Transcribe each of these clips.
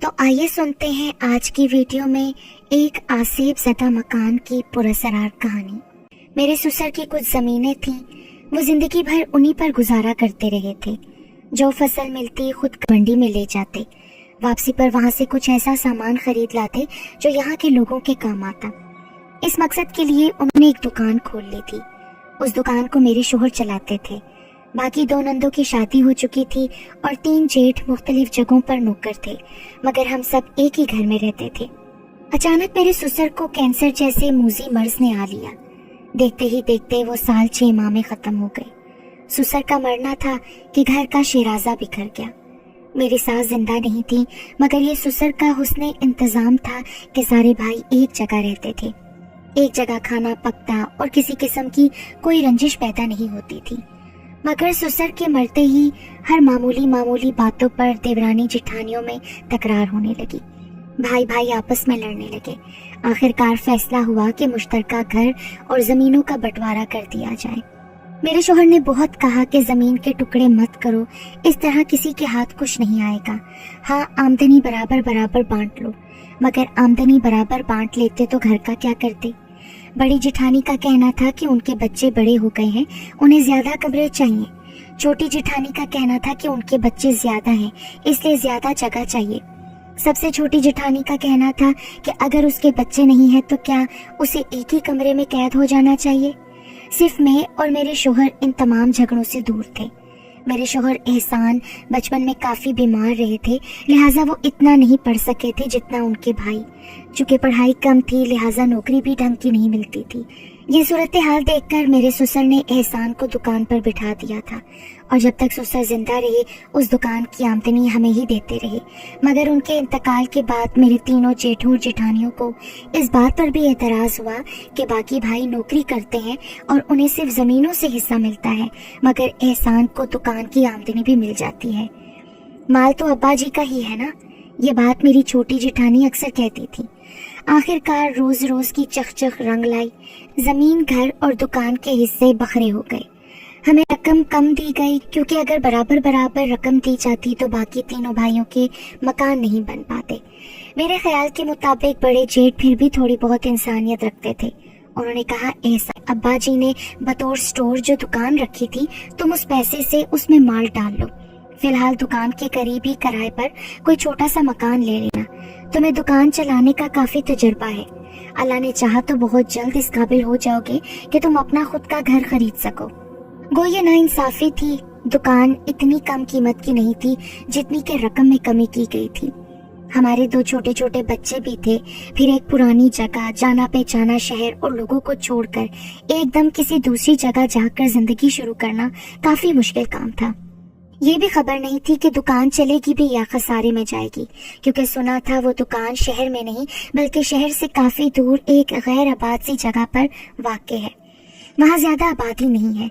तो आइए सुनते हैं आज की वीडियो में एक आसेब ज़दा मकान की पुरअसरार कहानी। मेरे ससुर की कुछ ज़मीनें थीं, वो जिंदगी भर उन्हीं पर गुजारा करते रहे थे। जो फसल मिलती खुद मंडी में ले जाते, वापसी पर वहाँ से कुछ ऐसा सामान खरीद लाते जो यहाँ के लोगों के काम आता। इस मकसद के लिए उन्होंने एक दुकान खोल ली थी। उस दुकान को मेरे शोहर चलाते थे। बाकी 2 नंदों की शादी हो चुकी थी और 3 जेठ मुख्तलिफ जगहों पर नौकर थे, मगर हम सब एक ही घर में रहते थे। अचानक मेरे ससुर को कैंसर जैसे मूजी मर्ज ने आ लिया। देखते ही देखते वो साल 6 माह में खत्म हो गए। ससुर का मरना था कि घर का शिराजा बिखर गया। मेरी सास जिंदा नहीं थी, मगर ये ससुर का हुस्ने इंतजाम था कि सारे भाई एक जगह रहते थे। एक जगह खाना पकता और किसी किस्म की कोई रंजिश पैदा नहीं होती थी। मगर ससुर के मरते ही हर मामूली बातों पर देवरानी जिठानियों में तकरार होने लगी। भाई भाई आपस में लड़ने लगे। आखिरकार फैसला हुआ कि मुश्तरका घर और जमीनों का बंटवारा कर दिया जाए। मेरे शोहर ने बहुत कहा कि जमीन के टुकड़े मत करो, इस तरह किसी के हाथ कुछ नहीं आएगा। हाँ, आमदनी बराबर बराबर बांट लो। मगर आमदनी बराबर बांट लेते तो घर का क्या करते? बड़ी जिठानी का कहना था कि उनके बच्चे बड़े हो गए हैं, उन्हें ज्यादा कमरे चाहिए। छोटी जिठानी का कहना था कि उनके बच्चे ज्यादा हैं, इसलिए ज्यादा जगह चाहिए। सबसे छोटी जिठानी का कहना था कि अगर उसके बच्चे नहीं हैं तो क्या उसे एक ही कमरे में कैद हो जाना चाहिए। सिर्फ मैं और मेरे शोहर इन तमाम झगड़ों से दूर थे। मेरे शोहर एहसान बचपन में काफी बीमार रहे थे, लिहाजा वो इतना नहीं पढ़ सके थे जितना उनके भाई। चूंकि पढ़ाई कम थी, लिहाजा नौकरी भी ढंग की नहीं मिलती थी। ये सूरत हाल देखकर मेरे ससुर ने एहसान को दुकान पर बिठा दिया था और जब तक ससुर जिंदा रहे उस दुकान की आमदनी हमें ही देते रहे। मगर उनके इंतकाल के बाद मेरे तीनों जेठों और जेठानियों को इस बात पर भी एतराज हुआ कि बाकी भाई नौकरी करते हैं और उन्हें सिर्फ जमीनों से हिस्सा मिलता है, मगर एहसान को दुकान की आमदनी भी मिल जाती है। माल तो अब्बा जी का ही है ना, ये बात मेरी छोटी जेठानी अक्सर कहती थी। आखिरकार रोज रोज की चकचक रंग लाई। जमीन, घर और दुकान के हिस्से बखरे हो गए। हमें रकम कम दी गई, क्योंकि अगर बराबर बराबर रकम दी जाती तो बाकी तीनों भाइयों के मकान नहीं बन पाते। मेरे ख्याल के मुताबिक बड़े जेठ फिर भी थोड़ी बहुत इंसानियत रखते थे। उन्होंने कहा, ऐसा अब्बा जी ने बतौर स्टोर जो दुकान रखी थी, तुम उस पैसे से उसमें माल डाल लो। फिलहाल दुकान के करीब ही किराए पर कोई छोटा सा मकान ले लेना। तुम्हें दुकान चलाने का काफी तजुर्बा है। अल्लाह ने चाहा तो बहुत जल्द इस काबिल हो जाओगे कि तुम अपना खुद का घर खरीद सको। गो ये नाइंसाफी थी। दुकान इतनी कम कीमत की नहीं थी जितनी के रकम में कमी की गई थी। हमारे 2 छोटे छोटे बच्चे भी थे। फिर एक पुरानी जगह, जाना पहचाना शहर और लोगों को छोड़कर एकदम किसी दूसरी जगह जाकर जिंदगी शुरू करना काफी मुश्किल काम था। ये भी खबर नहीं थी कि दुकान चलेगी भी या खसारे में जाएगी, क्योंकि सुना था वो दुकान शहर में नहीं बल्कि शहर से काफी दूर एक गैर आबाद सी जगह पर वाक़ है। वहाँ ज्यादा आबादी नहीं है।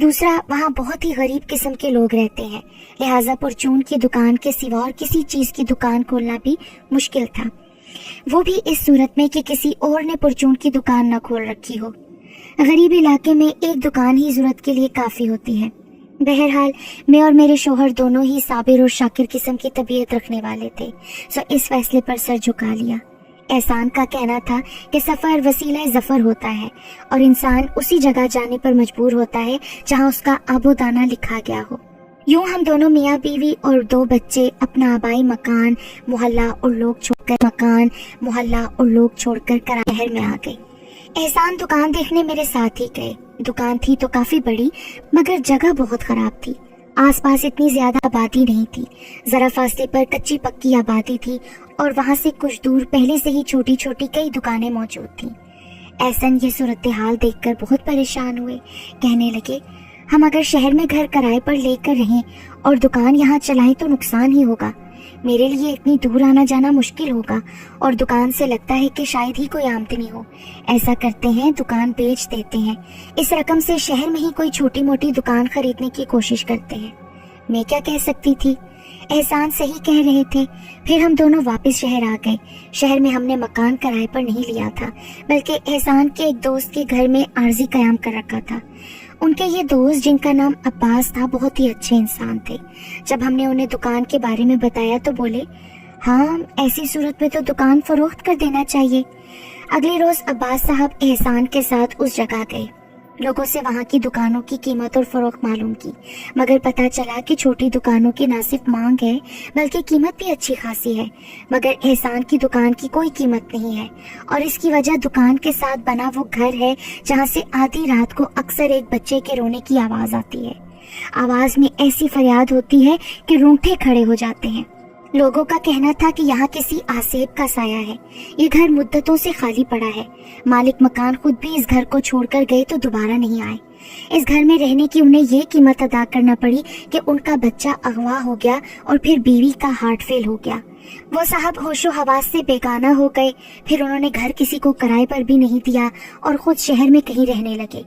दूसरा, वहाँ बहुत ही गरीब किस्म के लोग रहते हैं, लिहाजा परचून की दुकान के सिवा और किसी चीज की दुकान खोलना भी मुश्किल था। वो भी इस सूरत में कि किसी और ने परचून की दुकान न खोल रखी हो। गरीब इलाके में एक दुकान ही जरूरत के लिए काफी होती है। बहरहाल मैं और मेरे शोहर दोनों ही साबिर और शाकिर किस्म की तबीयत रखने वाले थे, सो इस फैसले पर सर झुका लिया। एहसान का कहना था कि सफर वसीला जफर होता है और इंसान उसी जगह जाने पर मजबूर होता है जहां उसका आबोदाना लिखा गया हो। यूं हम दोनों मियाँ बीवी और 2 बच्चे अपना आबाई मकान मोहल्ला और लोग छोड़कर करार में आ गए। एहसान दुकान देखने मेरे साथ ही गए। दुकान थी तो काफी बड़ी, मगर जगह बहुत खराब थी। आसपास इतनी ज्यादा आबादी नहीं थी। जरा फासले पर कच्ची पक्की आबादी थी और वहां से कुछ दूर पहले से ही छोटी छोटी कई दुकानें मौजूद थीं। एहसान ये सूरत हाल देखकर बहुत परेशान हुए। कहने लगे, हम अगर शहर में घर किराए पर लेकर रहें और दुकान यहाँ चलाएं तो नुकसान ही होगा। मेरे लिए इतनी दूर आना जाना मुश्किल होगा और दुकान से लगता है कि शायद ही कोई आमदनी हो। ऐसा करते हैं, दुकान बेच देते हैं। इस रकम से शहर में ही कोई छोटी मोटी दुकान खरीदने की कोशिश करते हैं। मैं क्या कह सकती थी? एहसान सही कह रहे थे। फिर हम दोनों वापस शहर आ गए। शहर में हमने मकान किराए पर नहीं लिया था, बल्कि एहसान के एक दोस्त के घर में आर्जी कयाम कर रखा था। उनके ये दोस्त, जिनका नाम अब्बास था, बहुत ही अच्छे इंसान थे। जब हमने उन्हें दुकान के बारे में बताया तो बोले, हाँ, ऐसी सूरत में तो दुकान फरोख्त कर देना चाहिए। अगले रोज अब्बास साहब एहसान के साथ उस जगह गए। लोगों से वहाँ की दुकानों की कीमत और फरोख्त मालूम की, मगर पता चला कि छोटी दुकानों की न सिर्फ मांग है बल्कि कीमत भी अच्छी खासी है, मगर एहसान की दुकान की कोई कीमत नहीं है। और इसकी वजह दुकान के साथ बना वो घर है जहाँ से आधी रात को अक्सर एक बच्चे के रोने की आवाज आती है। आवाज में ऐसी फरियाद होती है कि रूंगटे खड़े हो जाते हैं। लोगों का कहना था कि यहाँ किसी आसेब का साया है। ये घर मुद्दतों से खाली पड़ा है। मालिक मकान खुद भी इस घर को छोड़कर गए तो दोबारा नहीं आए। इस घर में रहने की उन्हें ये कीमत अदा करना पड़ी कि उनका बच्चा अगवा हो गया और फिर बीवी का हार्ट फेल हो गया। वो साहब होशो हवास से बेगाना हो गए। फिर उन्होंने घर किसी को किराए पर भी नहीं दिया और खुद शहर में कहीं रहने लगे।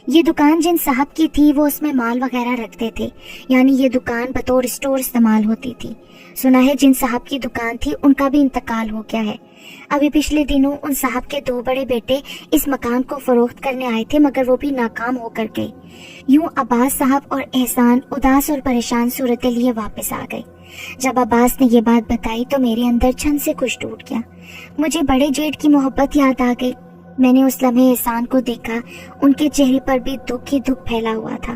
ये दुकान जिन साहब की थी वो उसमें माल वगैरह रखते थे, यानी ये दुकान बतौर स्टोर इस्तेमाल होती थी। सुना है जिन साहब की दुकान थी उनका भी इंतकाल हो गया है। अभी पिछले दिनों उन साहब के 2 बड़े बेटे इस मकान को फरोख्त करने आए थे, मगर वो भी नाकाम होकर गए। यूं अब्बास साहब और एहसान उदास और परेशान सूरत लिए वापस आ गए। जब अब्बास ने ये बात बताई तो मेरे अंदर छन से कुछ टूट गया। मुझे बड़े जेठ की मोहब्बत याद आ गई। मैंने उस लम्हे एहसान को देखा, उनके चेहरे पर भी दुख ही दुख फैला हुआ था।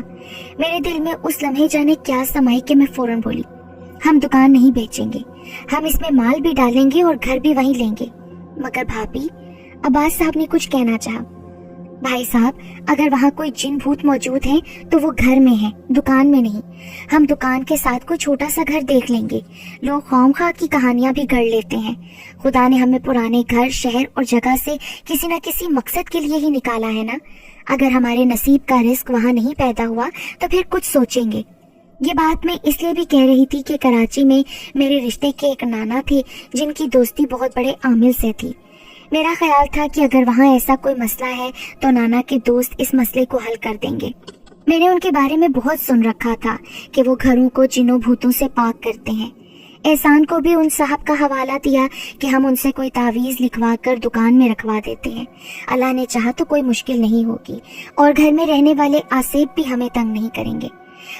मेरे दिल में उस लम्हे जाने क्या समाई कि मैं फौरन बोली, हम दुकान नहीं बेचेंगे, हम इसमें माल भी डालेंगे और घर भी वहीं लेंगे। मगर भाभी, अब्बास साहब ने कुछ कहना चाहा। भाई साहब, अगर वहाँ कोई जिन भूत मौजूद हैं तो वो घर में है, दुकान में नहीं। हम दुकान के साथ कोई छोटा सा घर देख लेंगे। लोग खौमखा की कहानियां भी गढ़ लेते हैं। खुदा ने हमें पुराने घर, शहर और जगह से किसी न किसी मकसद के लिए ही निकाला है ना। अगर हमारे नसीब का रिस्क वहाँ नहीं पैदा हुआ तो फिर कुछ सोचेंगे। ये बात मैं इसलिए भी कह रही थी कि कराची में मेरे रिश्ते के एक नाना थे जिनकी दोस्ती बहुत बड़े आमिल से थी। मेरा ख्याल था कि अगर वहाँ ऐसा कोई मसला है तो नाना के दोस्त इस मसले को हल कर देंगे। मैंने उनके बारे में बहुत सुन रखा था कि वो घरों को जिनों भूतों से पाक करते हैं। एहसान को भी उन साहब का हवाला दिया कि हम उनसे कोई तावीज़ लिखवा कर दुकान में रखवा देते हैं। अल्लाह ने चाहा तो कोई मुश्किल नहीं होगी और घर में रहने वाले आसेब भी हमें तंग नहीं करेंगे।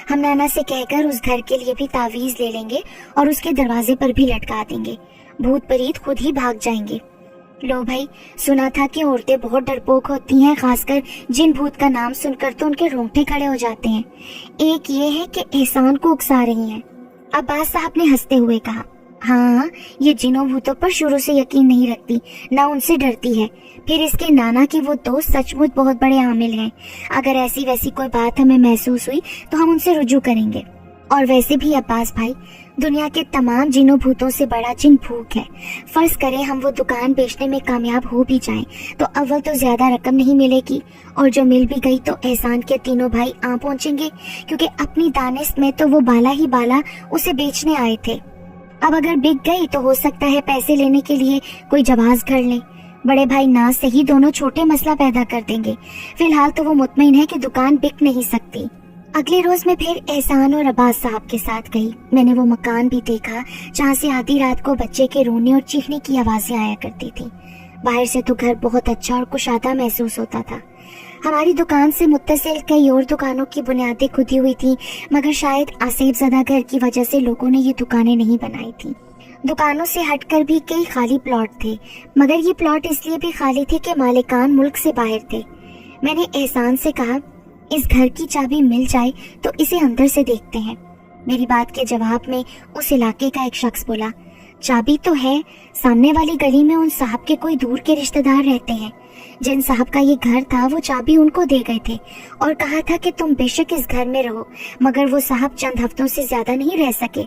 हम नाना से कहकर उस घर के लिए भी तावीज़ ले लेंगे और उसके दरवाजे पर भी लटका देंगे। भूत प्रेत खुद ही भाग जाएंगे। लो भाई, सुना था कि औरतें बहुत डरपोक होती हैं, खासकर जिन भूत का नाम सुनकर तो उनके रोंगटे खड़े हो जाते हैं। एक ये है कि एहसान को उकसा रही हैं। अब्बास साहब ने हंसते हुए कहा, हाँ, ये जिनों भूतों पर शुरू से यकीन नहीं रखती, ना उनसे डरती है। फिर इसके नाना के वो दोस्त सचमुच बहुत बड़े आमिल हैं। अगर ऐसी वैसी कोई बात हमें महसूस हुई तो हम उनसे रुजू करेंगे। और वैसे भी अब्बास भाई, दुनिया के तमाम जिनों भूतों से बड़ा जिन भूख है। फर्ज करें हम वो दुकान बेचने में कामयाब हो भी जाएं, तो अव्वल तो ज्यादा रकम नहीं मिलेगी, और जो मिल भी गई तो एहसान के तीनों भाई आ पहुंचेंगे, क्योंकि अपनी दानिश में तो वो बाला ही बाला उसे बेचने आए थे। अब अगर बिक गई तो हो सकता है पैसे लेने के लिए कोई जवाज कर ले। बड़े भाई ना सही दोनों छोटे मसला पैदा कर देंगे। फिलहाल तो वो मुतमईन है कि दुकान बिक नहीं सकती। अगले रोज मैं फिर एहसान और अब्बास साहब के साथ गई। मैंने वो मकान भी देखा जहाँ से आधी रात को बच्चे के रोने और चीखने की आवाजें आया करती थी। बाहर से तो घर बहुत अच्छा और कुशादा महसूस होता था। हमारी दुकान से मुत्तसिल कई और दुकानों की बुनियादें खुदी हुई थी, मगर शायद आसेब ज़दा घर की वजह से लोगों ने ये दुकानें नहीं बनाई थी। दुकानों से हटकर भी कई खाली प्लॉट थे, मगर ये प्लॉट इसलिए भी खाली थे कि मालिकान मुल्क से बाहर थे। मैंने एहसान से कहा, इस घर की चाबी मिल जाए तो इसे अंदर से देखते हैं। मेरी बात के जवाब में उस इलाके का एक शख्स बोला, चाबी तो है, सामने वाली गली में उन साहब के कोई दूर के रिश्तेदार रहते हैं। जिन साहब का ये घर था वो चाबी उनको दे गए थे और कहा था कि तुम बेशक इस घर में रहो, मगर वो साहब चंद हफ्तों से ज्यादा नहीं रह सके।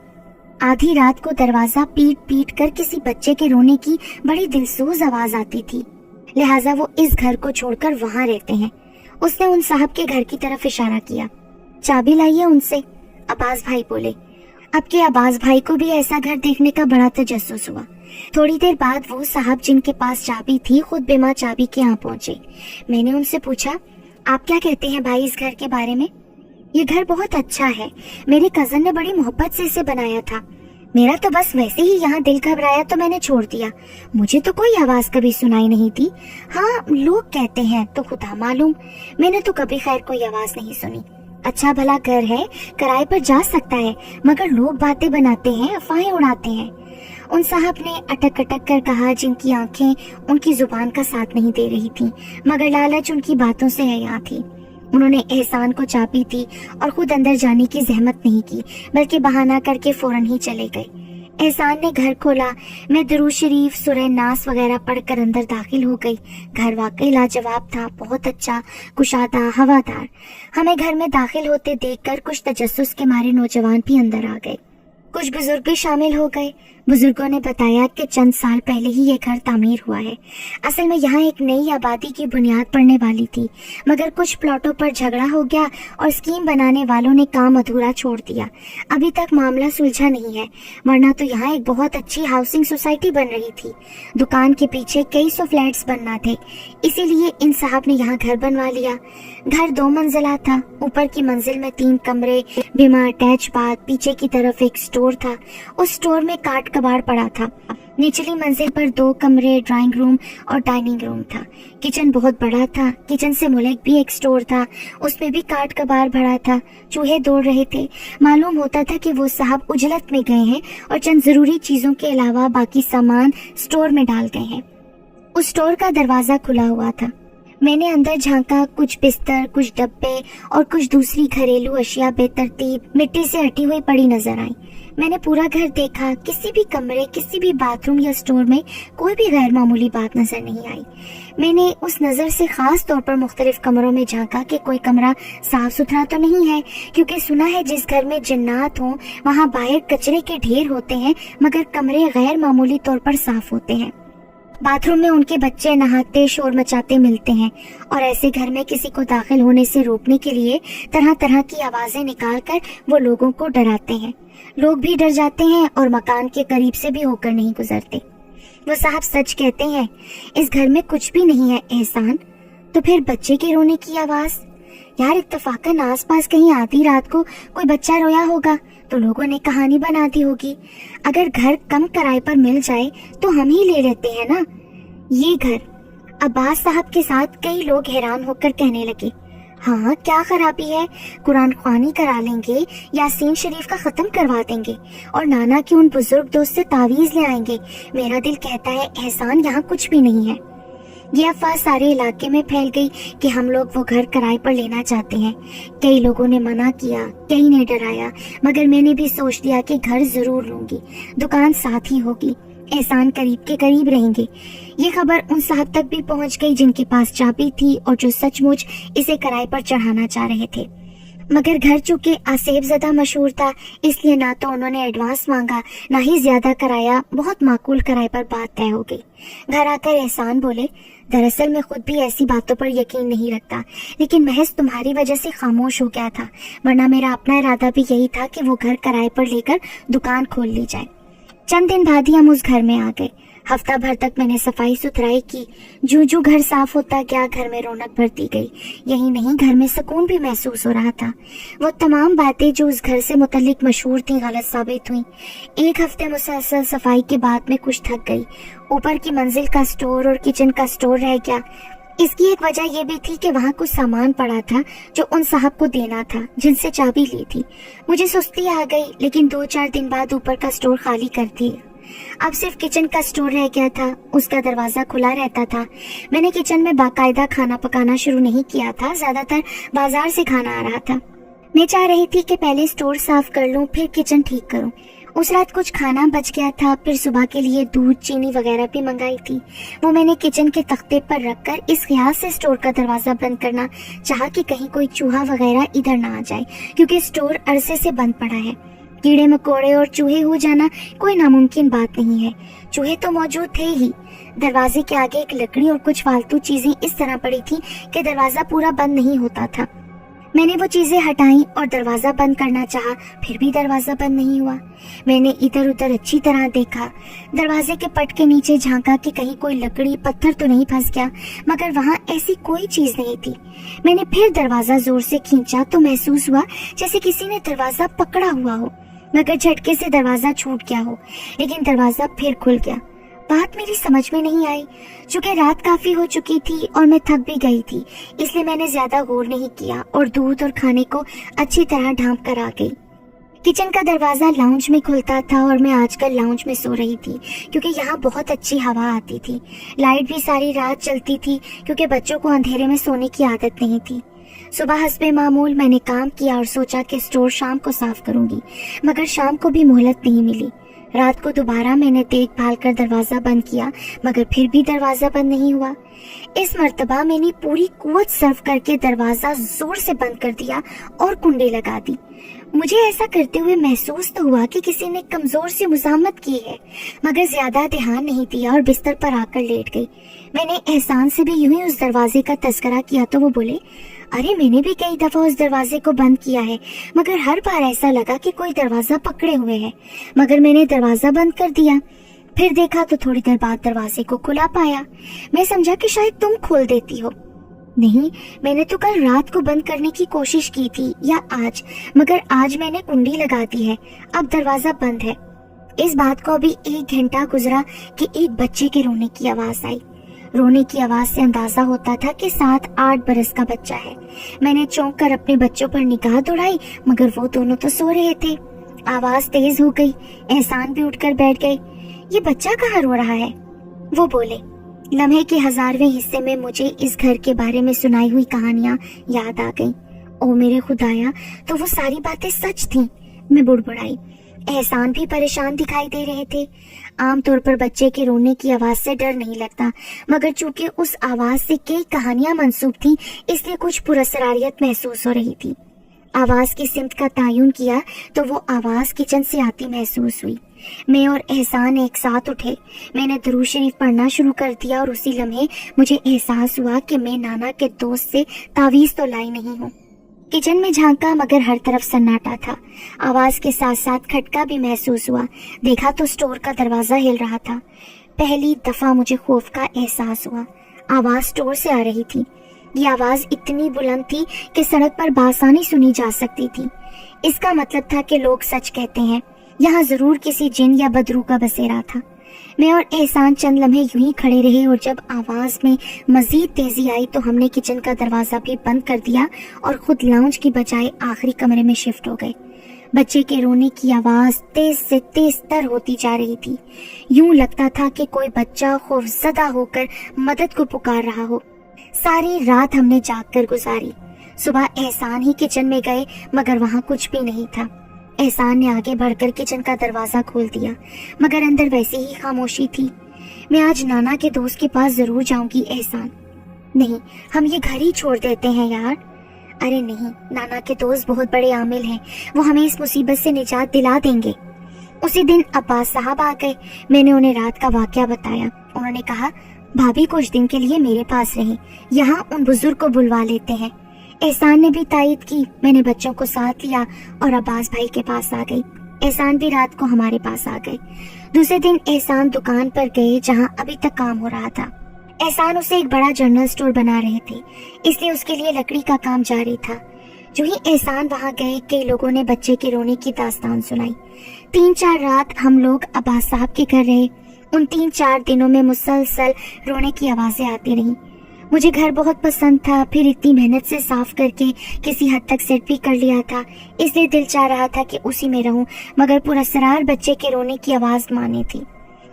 आधी रात को दरवाजा पीट पीट कर किसी बच्चे के रोने की बड़ी दिलसोज आवाज आती थी, लिहाजा वो इस घर को छोड़कर वहाँ रहते हैं। उसने उन साहब के घर की तरफ इशारा किया। चाबी लाइए उनसे, अब्बास भाई बोले। अब के अब्बास भाई को भी ऐसा घर देखने का बड़ा तजस्सुस हुआ। थोड़ी देर बाद वो साहब जिनके पास चाबी थी खुद बिना चाबी के यहाँ पहुँचे। मैंने उनसे पूछा, आप क्या कहते हैं भाई इस घर के बारे में? ये घर बहुत अच्छा है, मेरे कजन ने बड़ी मोहब्बत से इसे बनाया था। मेरा तो बस वैसे ही यहाँ दिल घबराया तो मैंने छोड़ दिया। मुझे तो कोई आवाज कभी सुनाई नहीं दी। हाँ, लोग कहते हैं तो खुदा मालूम, मैंने तो कभी खैर कोई आवाज नहीं सुनी। अच्छा भला घर है, किराए पर जा सकता है, मगर लोग बातें बनाते हैं, अफवाहें उड़ाते हैं। उन साहब ने अटक अटक कर कहा, जिनकी आंखें उनकी जुबान का साथ नहीं दे रही थीं, मगर लालच उनकी बातों से हया थी। उन्होंने एहसान को चाबी दी और खुद अंदर जाने की जहमत नहीं की, बल्कि बहाना करके फौरन ही चले गए। एहसान ने घर खोला। मैं दुरूद शरीफ, सूरह नास वगैरह पढ़कर अंदर दाखिल हो गई। घर वाकई लाजवाब था, बहुत अच्छा, कुशादा, हवादार। हमें घर में दाखिल होते देखकर कुछ तजस्सुस के मारे नौजवान भी अंदर आ गए। कुछ बुजुर्ग भी शामिल हो गए। बुजुर्गों ने बताया कि चंद साल पहले ही ये घर तामीर हुआ है। असल में यहाँ एक नई आबादी की बुनियाद पड़ने वाली थी, मगर कुछ प्लॉटों पर झगड़ा हो गया और स्कीम बनाने वालों ने काम अधूरा छोड़ दिया। अभी तक मामला सुलझा नहीं है, वरना तो यहाँ एक बहुत अच्छी हाउसिंग सोसाइटी बन रही थी। दुकान के पीछे कई सौ फ्लैट्स बनना थे, इसीलिए इन साहब ने यहाँ घर बनवा लिया। घर 2 मंजिला था। ऊपर की मंजिल में 3 कमरे, बिमा अटैच बाथ, पीछे की तरफ एक स्टोर था। उस स्टोर में काट कबाड़ पड़ा था। निचली मंजिल पर 2 कमरे, ड्राइंग रूम और डाइनिंग रूम था। किचन बहुत बड़ा था। किचन से मुल्क भी एक स्टोर था, उसमें भी काट कबाड़ भरा था। चूहे दौड़ रहे थे। मालूम होता था कि वो साहब उजलत में गए हैं और चंद जरूरी चीजों के अलावा बाकी सामान स्टोर में डाल गए हैं। उस स्टोर का दरवाजा खुला हुआ था। मैंने अंदर झांका। कुछ बिस्तर, कुछ डब्बे और कुछ दूसरी घरेलू अशिया बेतरतीब मिट्टी से हटी हुई पड़ी नजर आई। मैंने पूरा घर देखा। किसी भी कमरे, किसी भी बाथरूम या स्टोर में कोई भी गैर मामूली बात नजर नहीं आई। मैंने उस नजर से खास तौर पर मुख्तलिफ कमरों में झांका कि कोई कमरा साफ सुथरा तो नहीं है, क्योंकि सुना है जिस घर में जिन्नात हों वहाँ बाहर कचरे के ढेर होते हैं, मगर कमरे गैर मामूली तौर पर साफ होते हैं। बाथरूम में उनके बच्चे नहाते, शोर मचाते मिलते हैं, और ऐसे घर में किसी को दाखिल होने से रोकने के लिए तरह तरह की आवाजें निकालकर वो लोगों को डराते हैं। लोग भी डर जाते हैं और मकान के करीब से भी होकर नहीं गुजरते। वो साहब सच कहते हैं, इस घर में कुछ भी नहीं है एहसान। तो फिर बच्चे के रोने की आवाज? यार, इत्तफाकन आसपास कहीं आधी रात को कोई बच्चा रोया होगा तो लोगों ने कहानी बना दी होगी। अगर घर कम किराए पर मिल जाए तो हम ही ले लेते हैं ना ये घर। अब्बास साहब के साथ कई लोग हैरान होकर कहने लगे, हाँ क्या खराबी है, कुरान ख्वानी करा लेंगे, यासीन शरीफ का खत्म करवा देंगे और नाना के उन बुजुर्ग दोस्त से तावीज ले आएंगे। मेरा दिल कहता है एहसान यहाँ कुछ भी नहीं है। ये अफवाह सारे इलाके में फैल गई कि हम लोग वो घर किराए पर लेना चाहते हैं। कई लोगों ने मना किया, कई ने डराया, मगर मैंने भी सोच लिया कि घर जरूर लूंगी। दुकान साथ ही होगी, एहसान करीब के करीब रहेंगे। ये खबर उन साहब तक भी पहुंच गई जिनके पास चाबी थी और जो सचमुच इसे किराए पर चढ़ाना चाह रहे थे। मगर घर चूंकि आसेब ज़्यादा मशहूर था, इसलिए ना तो उन्होंने एडवांस मांगा, ना ही ज्यादा कराया। बहुत माकूल किराए पर बात तय हो गई। घर आकर एहसान बोले, दरअसल मैं खुद भी ऐसी बातों पर यकीन नहीं रखता, लेकिन महज तुम्हारी वजह से खामोश हो गया था, वरना मेरा अपना इरादा भी यही था कि वो घर किराए पर लेकर दुकान खोल ली जाए। चंद दिन बाद ही हम उस घर में आ गए। हफ्ता भर तक मैंने सफाई सुथराई की। जो जो घर साफ होता गया, घर में रौनक बढ़ती गई। यही नहीं, घर में सुकून भी महसूस हो रहा था। वो तमाम बातें जो उस घर से मुतल्लिक मशहूर थी, गलत साबित हुई। एक हफ्ते मुसलसल सफाई के बाद मैं कुछ थक गई। ऊपर की मंजिल का स्टोर और किचन का स्टोर रह गया। इसकी एक वजह यह भी थी कि वहाँ कुछ सामान पड़ा था जो उन साहब को देना था, जिनसे चाबी ली थी। मुझे सुस्ती आ गई, लेकिन 2-4 दिन बाद ऊपर का स्टोर खाली कर दिया। अब सिर्फ किचन का स्टोर रह गया था। उसका दरवाजा खुला रहता था। मैंने किचन में बाकायदा खाना पकाना शुरू नहीं किया था, ज्यादातर बाजार से खाना आ रहा था। मैं चाह रही थी कि पहले स्टोर साफ कर लूं, फिर किचन ठीक करूं। उस रात कुछ खाना बच गया था, फिर सुबह के लिए दूध, चीनी वगैरह भी मंगाई थी। वो मैंने किचन के तख्ते पर रखकर इस ख्याल से स्टोर का दरवाजा बंद करना चाहा कि कहीं कोई चूहा वगैरह इधर ना आ जाए, क्योंकि स्टोर अरसे से बंद पड़ा है। कीड़े मकोड़े और चूहे हो जाना कोई नामुमकिन बात नहीं है। चूहे तो मौजूद थे ही। दरवाजे के आगे एक लकड़ी और कुछ फालतू चीजें इस तरह पड़ी थी कि दरवाजा पूरा बंद नहीं होता था। मैंने वो चीजें हटाई और दरवाजा बंद करना चाहा, फिर भी दरवाजा बंद नहीं हुआ। मैंने इधर उधर अच्छी तरह देखा। दरवाजे के पट के नीचे झांका कि कहीं कोई लकड़ी पत्थर तो नहीं फंस गया, मगर वहाँ ऐसी कोई चीज नहीं थी। मैंने फिर दरवाजा जोर से खींचा तो महसूस हुआ जैसे किसी ने दरवाजा पकड़ा हुआ हो, मगर झटके से दरवाजा छूट गया हो, लेकिन दरवाजा फिर खुल गया। बात मेरी समझ में नहीं आई। चूंकि रात काफी हो चुकी थी और मैं थक भी गई थी, इसलिए मैंने ज्यादा गौर नहीं किया और दूध और खाने को अच्छी तरह ढांप कर आ गई। किचन का दरवाजा लाउंज में खुलता था और मैं आजकल लाउंज में सो रही थी क्योंकि यहाँ बहुत अच्छी हवा आती थी। लाइट भी सारी रात चलती थी क्योंकि बच्चों को अंधेरे में सोने की आदत नहीं थी। सुबह हस्बे मामूल मैंने काम किया और सोचा कि स्टोर शाम को साफ करूंगी, मगर शाम को भी मोहलत नहीं मिली। रात को दोबारा मैंने देखभाल कर दरवाजा बंद किया, मगर फिर भी दरवाजा बंद नहीं हुआ। इस मर्तबा मैंने पूरी कुव्वत सर्व करके दरवाजा जोर से बंद कर दिया और कुंडी लगा दी। मुझे ऐसा करते हुए महसूस तो हुआ कि किसी ने कमजोर सी मुजामत की है, मगर ज्यादा ध्यान नहीं दिया और बिस्तर पर आकर लेट गई। मैंने एहसान से भी यूं ही उस दरवाजे का तस्करा किया तो वो बोले, अरे मैंने भी कई दफा उस दरवाजे को बंद किया है, मगर हर बार ऐसा लगा कि कोई दरवाजा पकड़े हुए है, मगर मैंने दरवाजा बंद कर दिया। फिर देखा तो थोड़ी देर बाद दरवाजे को खुला पाया। मैं समझा कि शायद तुम खोल देती हो। नहीं, मैंने तो कल रात को बंद करने की कोशिश की थी या आज, मगर आज मैंने कुंडी लगा दी है, अब दरवाजा बंद है। इस बात को अभी 1 घंटा गुजरा कि एक बच्चे के रोने की आवाज आई। रोने की आवाज से अंदाजा होता था कि 7-8 बरस का बच्चा है। मैंने चौंक कर अपने बच्चों पर निगाह दौड़ाई, मगर वो दोनों तो सो रहे थे। आवाज तेज हो गई, एहसान भी उठकर बैठ गए। ये बच्चा कहाँ रो रहा है? वो बोले। लम्हे के 1000वें हिस्से में मुझे इस घर के बारे में सुनाई हुई कहानियां याद आ गईं। ओ मेरे खुदाया, तो वो सारी बातें सच थीं। मैं बुड़बुड़ाई। एहसान भी परेशान दिखाई दे रहे थे। आमतौर पर बच्चे के रोने की आवाज से डर नहीं लगता, मगर चूंकि उस आवाज से कई कहानियां मंसूब थीं, इसलिए कुछ पुरस्कारियत महसूस हो रही थी। आवाज की सिमत का तायुन किया तो वो आवाज किचन से आती महसूस हुई। मैं और एहसान एक साथ उठे। मैंने दुरूद शरीफ पढ़ना शुरू कर दिया और उसी लम्हे मुझे एहसास हुआ कि मैं नाना के दोस्त से तावीज तो लाई नहीं हूँ। किचन में झांका, मगर हर तरफ सन्नाटा था। आवाज के साथ साथ खटका भी महसूस हुआ। देखा तो स्टोर का दरवाजा हिल रहा था। पहली दफा मुझे खौफ का एहसास हुआ। आवाज स्टोर से आ रही थी। ये आवाज इतनी बुलंद थी कि सड़क पर बासानी सुनी जा सकती थी। इसका मतलब था कि लोग सच कहते हैं, यहाँ जरूर किसी जिन या बदरू का बसेरा था। मैं और एहसान चंद लम्हे यूं ही खड़े रहे और जब आवाज में मजीद तेजी आई तो हमने किचन का दरवाजा भी बंद कर दिया और खुद लाउंज की बजाय आखिरी कमरे में शिफ्ट हो गए। बच्चे के रोने की आवाज तेज से तेज तर होती जा रही थी। यूं लगता था कि कोई बच्चा खौफजदा होकर मदद को पुकार रहा हो। सारी रात हमने जाग कर गुजारी। सुबह एहसान ही किचन में गए, मगर वहाँ कुछ भी नहीं था। एहसान ने आगे बढ़कर किचन का दरवाजा खोल दिया, मगर अंदर वैसे ही खामोशी थी। मैं आज नाना के दोस्त के पास जरूर जाऊंगी एहसान। नहीं, हम ये घर ही छोड़ देते हैं यार। अरे नहीं, नाना के दोस्त बहुत बड़े आमिल हैं, वो हमें इस मुसीबत से निजात दिला देंगे। उसी दिन अब्बास साहब आ गए। मैंने उन्हें रात का वाकया बताया। उन्होंने कहा, भाभी कुछ दिन के लिए मेरे पास रहें, यहाँ उन बुजुर्ग को बुलवा लेते हैं। एहसान ने भी तायद की। मैंने बच्चों को साथ लिया और अब्बास भाई के पास आ गई। एहसान भी रात को हमारे पास आ गए। दूसरे दिन एहसान दुकान पर गए जहां अभी तक काम हो रहा था। एहसान उसे एक बड़ा जनरल स्टोर बना रहे थे, इसलिए उसके लिए लकड़ी का काम जारी था। जो ही एहसान वहां गए, कई लोगों ने बच्चे के रोने की दास्तान सुनाई। 3-4 रात हम लोग अब्बास साहब के घर रहे। उन 3-4 दिनों में मुसलसल रोने की आवाजें आती रहीं। मुझे घर बहुत पसंद था, फिर इतनी मेहनत से साफ करके किसी हद तक सेट भी कर लिया था, इसलिए दिल चाह रहा था कि उसी में रहूं, मगर पुरस्कार बच्चे के रोने की आवाज माने थी।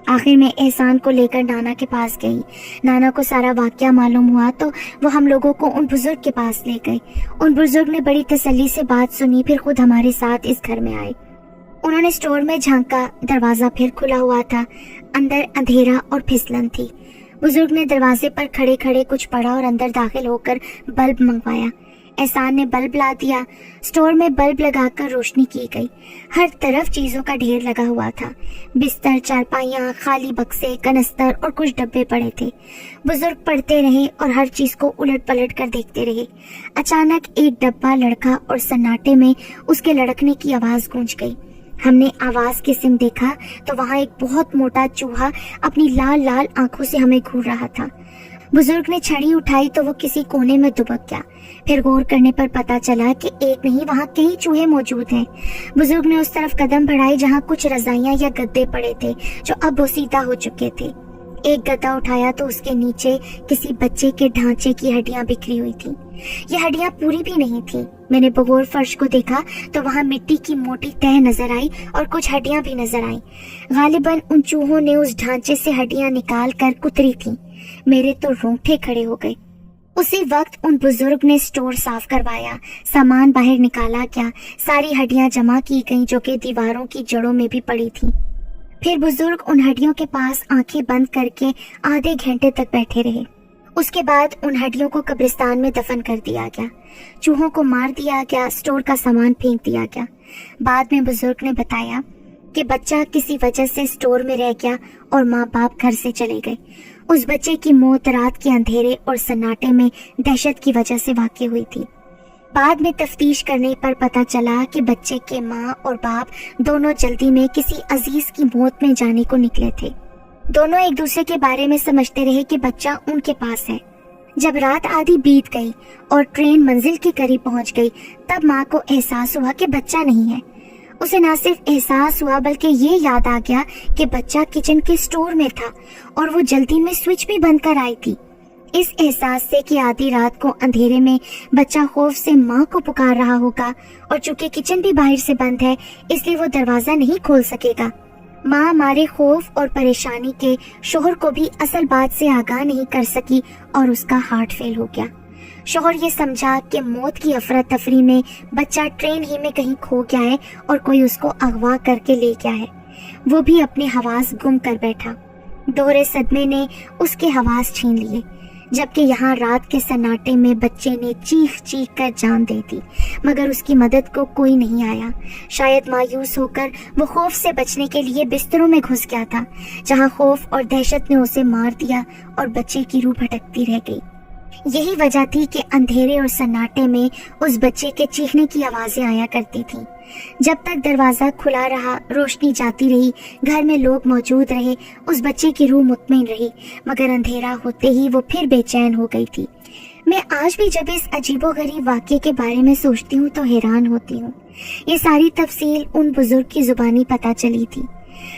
आखिर में एहसान को लेकर नाना के पास गई। नाना को सारा वाकया मालूम हुआ तो वो हम लोगों को उन बुजुर्ग के पास ले गए। उन बुजुर्ग ने बड़ी तसल्ली से बात सुनी, फिर खुद हमारे साथ इस घर में आए। उन्होंने स्टोर में झांका। दरवाजा फिर खुला हुआ था। अंदर अंधेरा और फिसलन थी। बुजुर्ग ने दरवाजे पर खड़े खड़े कुछ पढ़ा और अंदर दाखिल होकर बल्ब मंगवाया। एहसान ने बल्ब ला दिया। स्टोर में बल्ब लगाकर रोशनी की गई। हर तरफ चीजों का ढेर लगा हुआ था। बिस्तर, चारपाइयाँ, खाली बक्से, कनस्तर और कुछ डब्बे पड़े थे। बुजुर्ग पढ़ते रहे और हर चीज को उलट पलट कर देखते रहे। अचानक एक डब्बा लड़का और सन्नाटे में उसके लड़कने की आवाज गूंज गई। हमने आवाज की सिम देखा तो वहाँ एक बहुत मोटा चूहा अपनी लाल लाल आंखों से हमें घूर रहा था। बुजुर्ग ने छड़ी उठाई तो वो किसी कोने में दुबक गया। फिर गौर करने पर पता चला कि एक नहीं, वहाँ कई चूहे मौजूद हैं। बुजुर्ग ने उस तरफ कदम बढ़ाए जहाँ कुछ रजाइयाँ या गद्दे पड़े थे जो अब बोसीदा हो चुके थे। एक गद्दा उठाया तो उसके नीचे किसी बच्चे के ढांचे की हड्डियां बिखरी हुई थी। ये हड्डियां पूरी भी नहीं थी। मैंने बगौर फर्श को देखा तो वहां मिट्टी की मोटी तह नजर आई और कुछ हड्डियां भी नजर आई। गालिबन उन चूहों ने उस ढांचे से हड्डियां निकाल कर कुतरी थी। मेरे तो रोंगटे खड़े हो गए। उसी वक्त उन बुजुर्ग ने स्टोर साफ करवाया, सामान बाहर निकाला गया, सारी हड्डियां जमा की गईं जो कि दीवारों की जड़ों में भी पड़ी थी। फिर बुजुर्ग उन हड्डियों के पास आंखें बंद करके आधे घंटे तक बैठे रहे। उसके बाद उन हड्डियों को कब्रिस्तान में दफन कर दिया गया, चूहों को मार दिया गया, स्टोर का सामान फेंक दिया गया। बाद में बुजुर्ग ने बताया कि बच्चा किसी वजह से स्टोर में रह गया और माँ बाप घर से चले गए। उस बच्चे की मौत रात के अंधेरे और सन्नाटे में दहशत की वजह से वाक़ई हुई थी। बाद में तफ्तीश करने पर पता चला कि बच्चे के माँ और बाप दोनों जल्दी में किसी अजीज की मौत में जाने को निकले थे। दोनों एक दूसरे के बारे में समझते रहे कि बच्चा उनके पास है। जब रात आधी बीत गई और ट्रेन मंजिल के करीब पहुंच गई, तब माँ को एहसास हुआ कि बच्चा नहीं है। उसे न सिर्फ एहसास हुआ बल्कि ये याद आ गया कि बच्चा किचन के स्टोर में था और वो जल्दी में स्विच भी बंद कर आई थी। इस एहसास से कि आधी रात को अंधेरे में बच्चा खौफ से माँ को पुकार रहा होगा और चूंकि किचन भी बाहर से बंद है इसलिए वो दरवाजा नहीं खोल सकेगा। माँ मारे खौफ और परेशानी के शोहर को भी असल बात से आगाह नहीं कर सकी और उसका हार्ट फेल हो गया। शोहर ये समझा कि मौत की अफरा तफरी में बच्चा ट्रेन ही में कहीं खो गया है और कोई उसको अगवा करके ले गया है। वो भी अपने हवास गुम कर बैठा। दोहरे सदमे ने उसके हवास छीन लिए, जबकि यहाँ रात के सन्नाटे में बच्चे ने चीख चीख कर जान दे दी, मगर उसकी मदद को कोई नहीं आया। शायद मायूस होकर वो खौफ से बचने के लिए बिस्तरों में घुस गया था, जहाँ खौफ और दहशत ने उसे मार दिया और बच्चे की रूह भटकती रह गई। यही वजह थी कि अंधेरे और सन्नाटे में उस बच्चे के चीखने की आवाजें आया करती थीं। जब तक दरवाजा खुला रहा, रोशनी जाती रही, घर में लोग मौजूद रहे, उस बच्चे की रूह मुतमईन रही, मगर अंधेरा होते ही वो फिर बेचैन हो गई थी। मैं आज भी जब इस अजीबोगरीब वाक़ये के बारे में सोचती हूँ तो हैरान होती हूँ। ये सारी तफसील उन बुजुर्ग की जुबानी पता चली थी।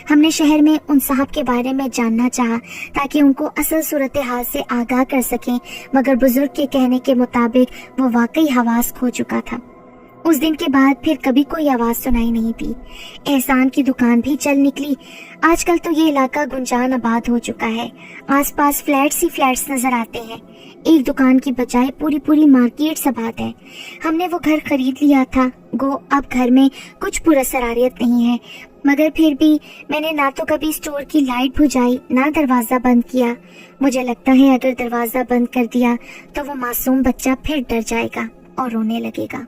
हमने शहर में उन साहब के बारे में जानना चाहा ताकि उनको असल सूरत हाल से आगाह कर सकें, मगर बुजुर्ग के कहने के मुताबिक वो वाकई हवास खो चुका था। उस दिन के बाद फिर कभी कोई आवाज सुनाई नहीं दी। एहसान की दुकान भी चल निकली। आजकल तो ये इलाका गुंजान आबाद हो चुका है। आसपास फ्लैट्स ही फ्लैट्स नजर आते हैं। एक दुकान की बजाय पूरी पूरी मार्केट आबाद है। हमने वो घर खरीद लिया था, गो अब घर में कुछ पुरअसरारियत नहीं है, मगर फिर भी मैंने ना तो कभी स्टोर की लाइट बुझाई, ना दरवाजा बंद किया। मुझे लगता है अगर दरवाजा बंद कर दिया तो वो मासूम बच्चा फिर डर जाएगा और रोने लगेगा।